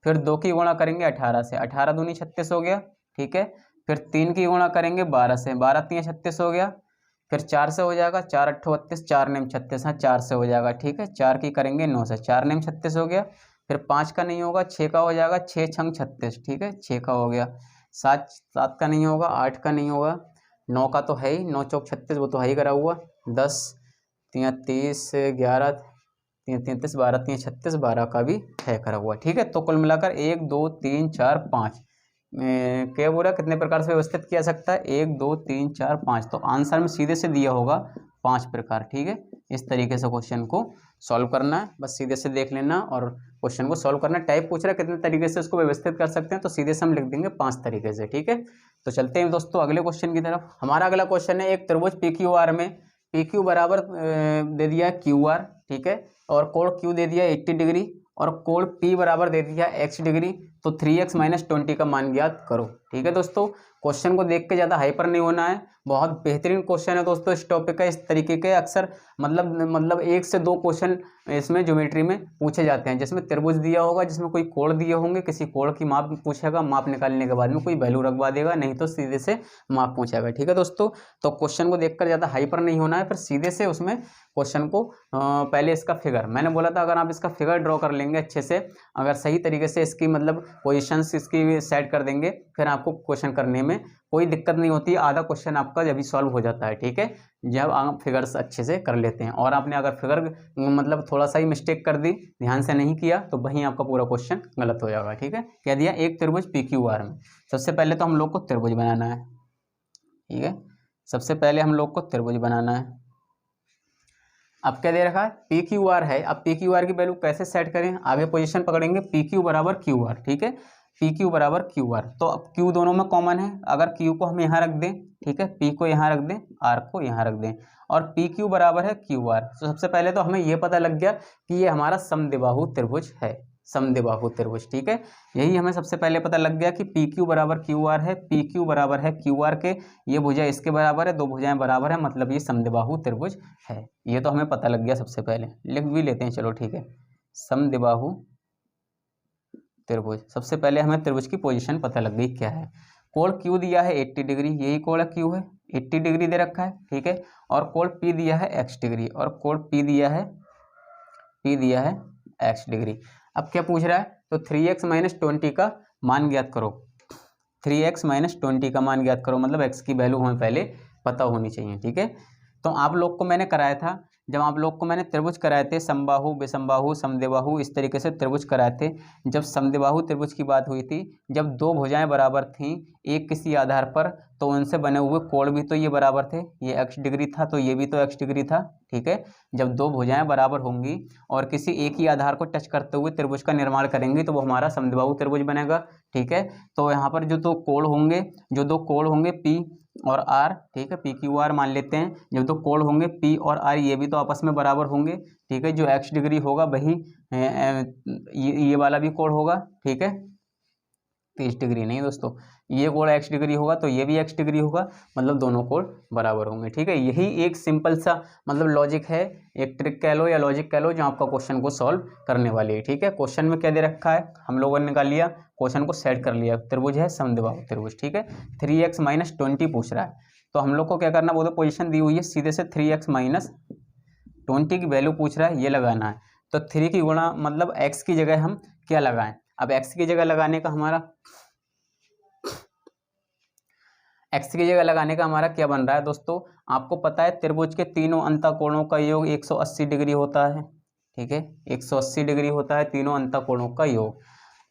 फिर 2 की गुणा करेंगे 18 से, 18 दूनी 36 हो गया, ठीक है। फिर 3 की गुणा करेंगे 12 से, 12 3 36 हो गया। फिर 4 से हो जाएगा, 4 8 32, 4 9 36, हाँ 4 से हो जाएगा, ठीक है। 4 की करेंगे 9 से, 4 9 36 हो गया। फिर 5 का नहीं होगा, 6 का हो जाएगा, 6 6 36, ठीक है, 6 का हो गया। 7 का नहीं होगा, 8 का नहीं होगा, 9 का तो है ही, 9 चौक 36 वो तो है ही करा हुआ। 10 3 30 11 3 33 12 3 36 12 का भी 6 करा हुआ है। ठीक है, तो कुल मिलाकर 1 2 3 4 5 क्या बोला कितने प्रकार से व्यवस्थित किया सकता है, 1 2 3 4 5, तो आंसर में सीधे से दिया होगा 5 प्रकार। ठीक है, इस तरीके से क्वेश्चन को सॉल्व करना है, बस सीधे से देख लेना और क्वेश्चन को सॉल्व करना है। टाइप पूछ रहा है कितने तरीके से उसको व्यवस्थित कर सकते हैं, तो सीधे से हम लिख देंगे 5 तरीके से। ठीक है, तो चलते हैं दोस्तों अगले क्वेश्चन की तरफ। हमारा अगला क्वेश्चन है, एक त्रिभुज PQR में PQ बराबर दे दिया QR, ठीक है, और कोण Q दे दिया 80 डिग्री और कोण P बराबर दे दिया x डिग्री, तो 3x माइनस 20 का मान ज्ञात करो। ठीक है दोस्तों, क्वेश्चन को देख के ज़्यादा हाइपर नहीं होना है, बहुत बेहतरीन क्वेश्चन है दोस्तों इस टॉपिक का। इस तरीके के अक्सर मतलब 1 से 2 क्वेश्चन इसमें ज्योमेट्री में पूछे जाते हैं, जिसमें त्रिभुज दिया होगा, जिसमें कोई कोण दिए होंगे, किसी कोण की माप पूछेगा, माप निकालने के बाद में कोई वैल्यू रखवा देगा, नहीं तो सीधे से माप पूछेगा। ठीक है दोस्तों, तो क्वेश्चन को देखकर ज़्यादा हाइपर नहीं होना है, फिर सीधे से उसमें क्वेश्चन को पहले इसका फिगर, मैंने बोला था अगर आप इसका फिगर ड्रॉ कर लेंगे अच्छे से, अगर सही तरीके से इसकी मतलब पोजीशंस इसकी सेट कर देंगे, फिर आपको क्वेश्चन करने में कोई दिक्कत नहीं होती है। आधा क्वेश्चन आपका जब भी सॉल्व हो जाता है। ठीक है, जब आप फिगर्स अच्छे से कर लेते हैं, और आपने अगर फिगर मतलब थोड़ा सा ही मिस्टेक कर दी, ध्यान से नहीं किया, तो वहीं आपका पूरा क्वेश्चन गलत हो जाएगा। ठीक है, कह दिया एक त्रिभुज PQR में, सबसे पहले तो हम लोग को त्रिभुज बनाना है। ठीक है, सबसे पहले हम लोग को त्रिभुज बनाना है। अब क्या दे रखा है, PQR है। अब PQR की वैल्यू कैसे सेट करें, आगे पोजीशन पकड़ेंगे, PQ बराबर QR। ठीक है, PQ बराबर QR, तो अब Q दोनों में कॉमन है, अगर Q को हम यहाँ रख दें, ठीक है, P को यहाँ रख दें, R को यहाँ रख दें, और PQ बराबर है QR। तो सबसे पहले तो हमें ये पता लग गया कि ये हमारा समद्विबाहु त्रिभुज है, समद्विबाहु त्रिभुज। ठीक है, यही हमें सबसे पहले पता लग गया कि PQ बराबर QR है, PQ बराबर है QR के, ये भुजा इसके बराबर है, 2 भुजाएं बराबर है, मतलब ये समद्विबाहु त्रिभुज है। ये तो हमें पता लग गया, सबसे पहले लिख भी लेते हैं, चलो ठीक है, समद्विबाहु त्रिभुज। सबसे पहले हमें त्रिभुज की पोजीशन पता लग गई क्या है। कोण Q दिया है 80 डिग्री, यही कोण Q है, 80 डिग्री दे रखा है। ठीक है, और कोण P दिया है x डिग्री, और कोण P दिया है x डिग्री। अब क्या पूछ रहा है, तो 3x माइनस 20 का मान ज्ञात करो। 3x माइनस 20 का मान ज्ञात करो, मतलब x की वैल्यू हमें पहले पता होनी चाहिए। ठीक है, तो आप लोग को मैंने कराया था, जब आप लोग को मैंने त्रिभुज कराए थे, समबाहु, विषमबाहु, समद्विबाहु, इस तरीके से त्रिभुज कराए थे। जब समद्विबाहु त्रिभुज की बात हुई थी, जब 2 भुजाएं बराबर थीं एक किसी आधार पर, तो उनसे बने हुए कोण भी तो ये बराबर थे, ये x डिग्री था तो ये भी तो x डिग्री था। ठीक है, जब 2 भुजाएं बराबर होंगी और किसी एक ही आधार को टच करते हुए त्रिभुज का निर्माण करेंगी, तो वो हमारा समद्विबाहु त्रिभुज बनेगा। ठीक है, तो यहाँ पर जो 2 कोण होंगे P और R, ठीक है, PQR मान लेते हैं। जब 2 कोण होंगे P और R, ये भी तो आपस में बराबर होंगे। ठीक है, जो x डिग्री होगा वही ये वाला भी कोण होगा। ठीक है, 30 डिग्री नहीं दोस्तों, ये कोण x डिग्री होगा तो ये भी x डिग्री होगा, मतलब दोनों कोण बराबर होंगे। ठीक है, यही एक सिंपल सा मतलब लॉजिक है, एक ट्रिक कह लो या लॉजिक कह लो, जो आपका क्वेश्चन को सॉल्व करने वाली है। ठीक है, क्वेश्चन में क्या दे रखा है, हम लोगों ने निकाल लिया, क्वेश्चन को सेट कर लिया, त्रिभुज है समद्विबाहु त्रिभुज। ठीक है, 3x माइनस 20 पूछ रहा है, तो हम लोग को क्या करना, वो तो पोजिशन दी हुई है, सीधे से 3x माइनस 20 की वैल्यू पूछ रहा है, ये लगाना है। तो 3 की गुणा मतलब x की जगह हम क्या लगाएं, अब x की जगह लगाने का हमारा क्या बन रहा है दोस्तों, आपको पता है त्रिभुज के तीनों अंतःकोणों का योग 180 डिग्री होता है। ठीक है, 180 डिग्री होता है तीनों अंतःकोणों का योग।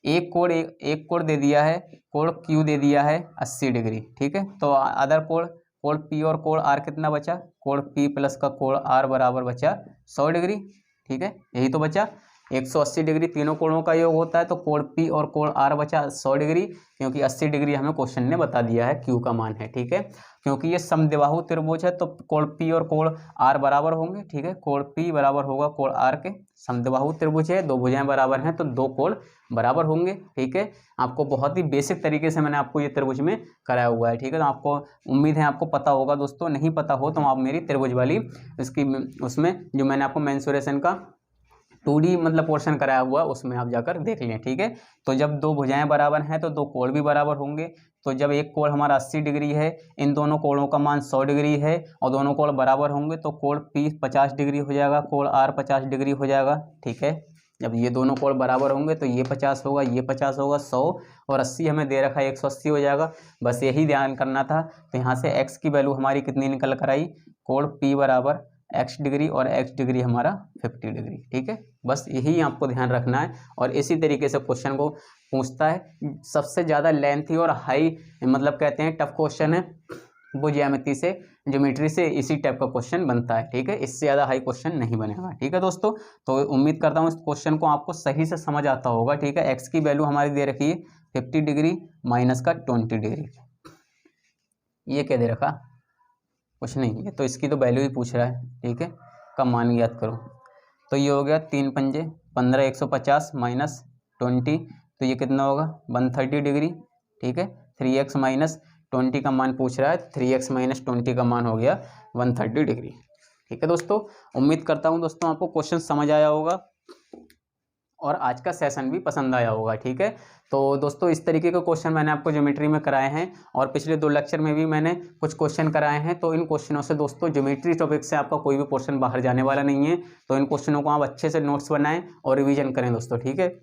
एक कोण दे दिया है, कोण Q दे दिया है 80 डिग्री। ठीक है, तो अदर कोण P और कोण R कितना बचा, कोण P प्लस का कोण R बराबर बचा 100 डिग्री। ठीक है, यही तो बचा, 180 डिग्री तीनों कोणों का योग होता है, तो कोण P और कोण R बचा 100 डिग्री, क्योंकि 80 डिग्री हमें क्वेश्चन ने बता दिया है Q का मान है। ठीक है, क्योंकि ये समद्विबाहु त्रिभुज है, तो कोण P और कोण R बराबर होंगे। ठीक है, कोण P बराबर होगा कोण R के, समद्विबाहु त्रिभुज है, 2 भुजाएं बराबर हैं तो 2 कोण बराबर होंगे। ठीक है, आपको बहुत ही बेसिक तरीके से मैंने आपको ये त्रिभुज में कराया हुआ है। ठीक है, तो आपको उम्मीद है आपको पता होगा दोस्तों, नहीं पता हो तो आप मेरी त्रिभुज वाली इसकी उसमें जो मैंने आपको मेंसुरेशन का 2D मतलब पोर्शन कराया हुआ, उसमें आप जाकर देख लें। ठीक है, तो जब 2 भुजाएं बराबर हैं तो 2 कोण भी बराबर होंगे, तो जब एक कोण हमारा 80 डिग्री है, इन दोनों कोणों का मान 100 डिग्री है और दोनों कोण बराबर होंगे, तो कोण P 50 डिग्री हो जाएगा, कोण R 50 डिग्री हो जाएगा। ठीक है, जब ये दोनों कोण बराबर होंगे तो ये 50 होगा, ये 50 होगा, 100 और 80 हमें दे रखा है 180 हो जाएगा। बस यही ध्यान करना था। तो यहाँ से x की वैल्यू हमारी कितनी निकल कर आई, कोण P बराबर x डिग्री और x डिग्री हमारा 50 डिग्री। ठीक है, बस यही आपको ध्यान रखना है। और इसी तरीके से क्वेश्चन को पूछता है। सबसे ज़्यादा लेंथी और हाई मतलब कहते हैं टफ क्वेश्चन है वो ज्योमेट्री से इसी टाइप का क्वेश्चन बनता है। ठीक है, इससे ज़्यादा हाई क्वेश्चन नहीं बनेगा। ठीक है दोस्तों, तो उम्मीद करता हूँ इस क्वेश्चन को आपको सही से समझ आता होगा। ठीक है, एक्स की वैल्यू हमारी दे रखी है 50 डिग्री माइनस का 20 डिग्री। ये क्या दे रखा, कुछ नहीं, ये तो इसकी तो वैल्यू ही पूछ रहा है। ठीक है, का मान याद करो। तो ये हो गया 3 पंजे 15, 150 माइनस 20, तो ये कितना होगा 130 डिग्री। ठीक है, 3x माइनस 20 का मान पूछ रहा है, 3x माइनस 20 का मान हो गया 130 डिग्री। ठीक है दोस्तों, उम्मीद करता हूँ दोस्तों आपको क्वेश्चन समझ आया होगा और आज का सेशन भी पसंद आया होगा। ठीक है, तो दोस्तों इस तरीके के क्वेश्चन मैंने आपको ज्योमेट्री में कराए हैं और पिछले 2 लेक्चर में भी मैंने कुछ क्वेश्चन कराए हैं। तो इन क्वेश्चनों से दोस्तों ज्योमेट्री टॉपिक से आपका कोई भी क्वेश्चन बाहर जाने वाला नहीं है। तो इन क्वेश्चनों को आप अच्छे से नोट्स बनाएं और रिवीजन करें दोस्तों। ठीक है,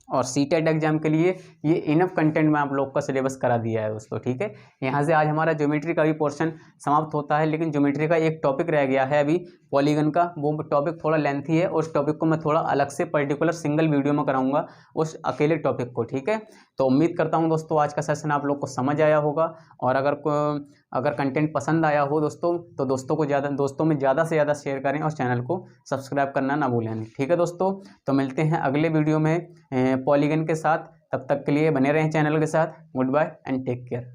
और सीटेट एग्जाम के लिए ये इनफ कंटेंट में आप लोग का सिलेबस करा दिया है दोस्तों। ठीक है, यहाँ से आज हमारा ज्योमेट्री का भी पोर्शन समाप्त होता है, लेकिन ज्योमेट्री का एक टॉपिक रह गया है अभी पॉलीगन का। वो टॉपिक थोड़ा लेंथी है, उस टॉपिक को मैं थोड़ा अलग से पर्टिकुलर सिंगल वीडियो में कराऊंगा उस अकेले टॉपिक को। ठीक है, तो उम्मीद करता हूँ दोस्तों आज का सेशन आप लोग को समझ आया होगा। और अगर कंटेंट पसंद आया हो दोस्तों तो दोस्तों में ज़्यादा से ज़्यादा शेयर करें और चैनल को सब्सक्राइब करना ना भूलें। ठीक है दोस्तों, तो मिलते हैं अगले वीडियो में पॉलीगन के साथ। तब तक के लिए बने रहें चैनल के साथ। Goodbye and take care.